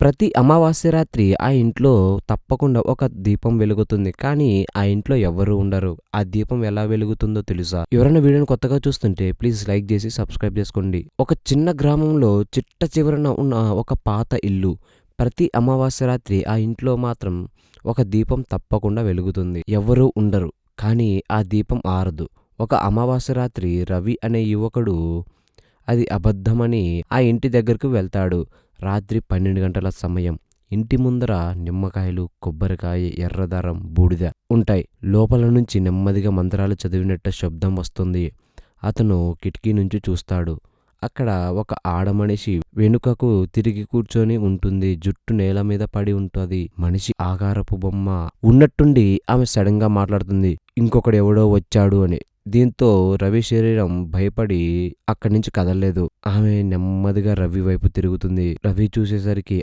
ప్రతి అమావాస్య రాత్రి ఆ ఇంట్లో తప్పకుండా ఒక దీపం వెలుగుతుంది. కానీ ఆ ఇంట్లో ఎవ్వరూ ఉండరు. ఆ దీపం ఎలా వెలుగుతుందో తెలుసా? ఎవరైనా వీడియోని కొత్తగా చూస్తుంటే ప్లీజ్ లైక్ చేసి సబ్స్క్రైబ్ చేసుకోండి. ఒక చిన్న గ్రామంలో చిట్ట చివరన ఉన్న ఒక పాత ఇల్లు. ప్రతి అమావాస్య రాత్రి ఆ ఇంట్లో మాత్రం ఒక దీపం తప్పకుండా వెలుగుతుంది. ఎవ్వరూ ఉండరు. కానీ ఆ దీపం ఆరదు. ఒక అమావాస్య రాత్రి రవి అనే యువకుడు అది అబద్ధమని ఆ ఇంటి దగ్గరకు వెళ్తాడు. రాత్రి 12 గంటల సమయం. ఇంటి ముందర నిమ్మకాయలు, కొబ్బరికాయ, ఎర్రదారం, బూడిద ఉంటాయి. లోపల నుంచి నెమ్మదిగా మంత్రాలు చదివినట్టు శబ్దం వస్తుంది. అతను కిటికీ నుంచి చూస్తాడు. అక్కడ ఒక ఆడమనిషి వెనుకకు తిరిగి కూర్చొని ఉంటుంది. జుట్టు నేల మీద పడి ఉంటది. మనిషి ఆకారపు బొమ్మ. ఉన్నట్టుండి ఆమె సడన్ గా మాట్లాడుతుంది, ఇంకొకడెవడో వచ్చాడు అని. దీంతో రవి శరీరం భయపడి అక్కడి నుంచి కదలలేదు. ఆమె నెమ్మదిగా రవి వైపు తిరుగుతుంది. రవి చూసేసరికి